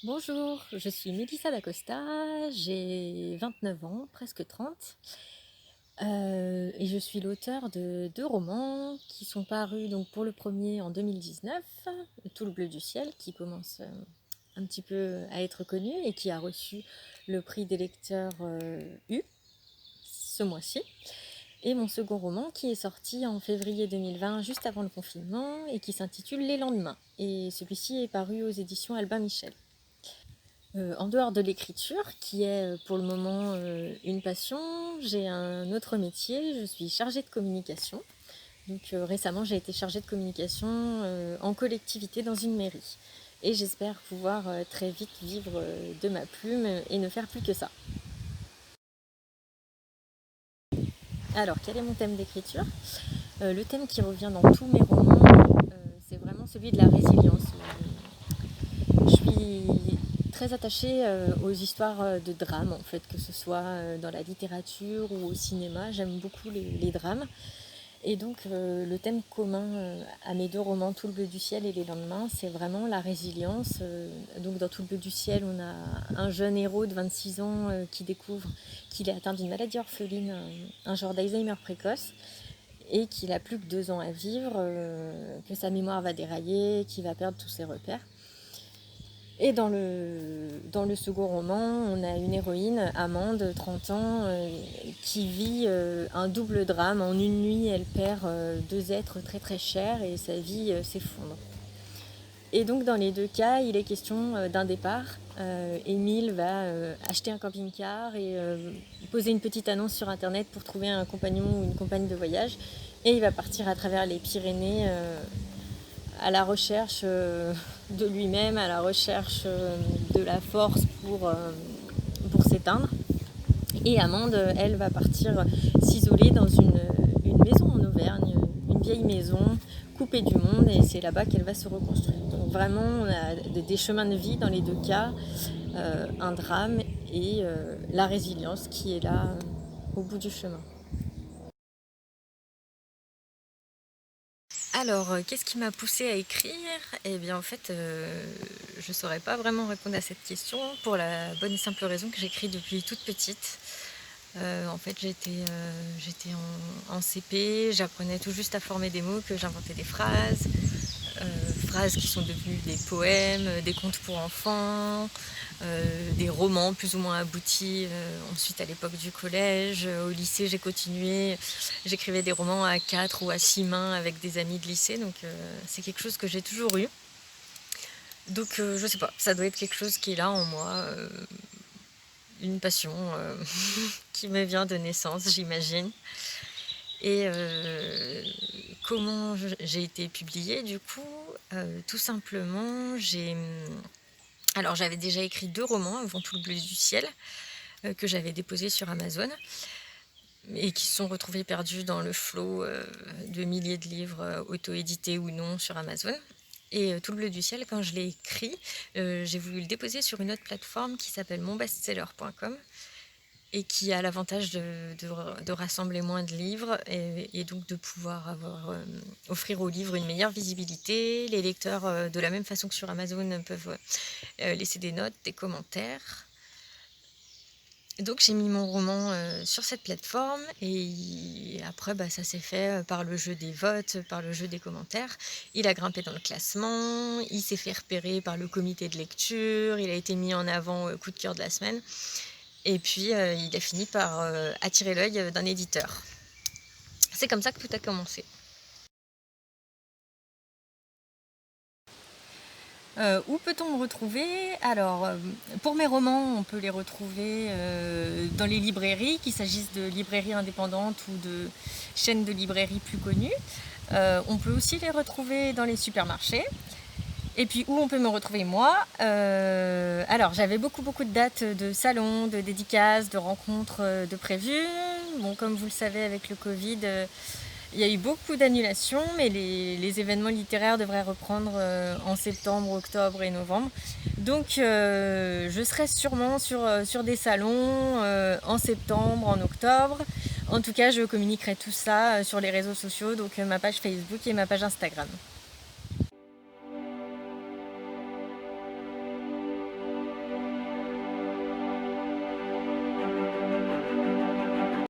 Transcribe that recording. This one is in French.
Bonjour, je suis Mélissa D'Acosta, j'ai 29 ans, presque 30, et je suis l'auteur de 2 romans qui sont parus donc pour le premier en 2019, Tout le bleu du ciel, qui commence un petit peu à être connu et qui a reçu le prix des lecteurs U ce mois-ci. Et mon second roman qui est sorti en février 2020, juste avant le confinement, et qui s'intitule Les lendemains. Et celui-ci est paru aux éditions Albin Michel. En dehors de l'écriture, qui est pour le moment une passion, j'ai un autre métier, je suis chargée de communication. Donc récemment, j'ai été chargée de communication en collectivité dans une mairie. Et j'espère pouvoir très vite vivre de ma plume et ne faire plus que ça. Alors, quel est mon thème d'écriture? Le thème qui revient dans tous mes romans, c'est vraiment celui de la résilience. Je suis très attachée aux histoires de drames, en fait, que ce soit dans la littérature ou au cinéma. J'aime beaucoup les drames. Et donc, le thème commun à mes 2 romans, Tout le bleu du ciel et Les lendemains, c'est vraiment la résilience. Donc, dans Tout le bleu du ciel, on a un jeune héros de 26 ans qui découvre qu'il est atteint d'une maladie orpheline, un genre d'Alzheimer précoce, et qu'il a plus que 2 ans à vivre, que sa mémoire va dérailler, qu'il va perdre tous ses repères. Et dans le second roman, on a une héroïne, Amande, 30 ans, qui vit un double drame. En une nuit, elle perd 2 êtres très très chers et sa vie s'effondre. Et donc dans les 2 cas, il est question d'un départ. Émile va acheter un camping-car et poser une petite annonce sur internet pour trouver un compagnon ou une compagne de voyage. Et il va partir à travers les Pyrénées à la recherche de lui-même, à la recherche de la force pour s'éteindre. Et Amande, elle, va partir s'isoler dans une maison en Auvergne, une vieille maison coupée du monde, et c'est là-bas qu'elle va se reconstruire. Donc vraiment, on a des chemins de vie dans les 2 cas, un drame et la résilience qui est là au bout du chemin. Alors, qu'est-ce qui m'a poussée à écrire? Eh bien, en fait, je ne saurais pas vraiment répondre à cette question pour la bonne et simple raison que j'écris depuis toute petite. En fait, j'étais en CP, j'apprenais tout juste à former des mots, que j'inventais des phrases qui sont devenues des poèmes, des contes pour enfants, des romans plus ou moins aboutis. Ensuite, à l'époque du collège, au lycée, j'ai continué. J'écrivais des romans à 4 ou à 6 mains avec des amis de lycée, donc c'est quelque chose que j'ai toujours eu. Donc je sais pas, ça doit être quelque chose qui est là en moi, une passion qui me vient de naissance, j'imagine. Et comment j'ai été publiée du coup? Tout simplement, alors j'avais déjà écrit 2 romans avant Tout le bleu du ciel, que j'avais déposés sur Amazon et qui se sont retrouvés perdus dans le flot de milliers de livres auto-édités ou non sur Amazon. Et Tout le bleu du ciel, quand je l'ai écrit, j'ai voulu le déposer sur une autre plateforme qui s'appelle monbestseller.com et qui a l'avantage de rassembler moins de livres et donc de pouvoir offrir aux livres une meilleure visibilité. Les lecteurs, de la même façon que sur Amazon, peuvent laisser des notes, des commentaires. Donc j'ai mis mon roman sur cette plateforme et après ça s'est fait par le jeu des votes, par le jeu des commentaires. Il a grimpé dans le classement, il s'est fait repérer par le comité de lecture, il a été mis en avant coup de cœur de la semaine. Et puis, il a fini par attirer l'œil d'un éditeur. C'est comme ça que tout a commencé. Où peut-on me retrouver? Alors, pour mes romans, on peut les retrouver dans les librairies, qu'il s'agisse de librairies indépendantes ou de chaînes de librairies plus connues. On peut aussi les retrouver dans les supermarchés. Et puis où on peut me retrouver moi? Alors j'avais beaucoup de dates de salons, de dédicaces, de rencontres de prévues. Bon, comme vous le savez, avec le Covid, il y a eu beaucoup d'annulations, mais les événements littéraires devraient reprendre en septembre, octobre et novembre. Donc je serai sûrement sur des salons en septembre, en octobre. En tout cas, je communiquerai tout ça sur les réseaux sociaux, donc ma page Facebook et ma page Instagram.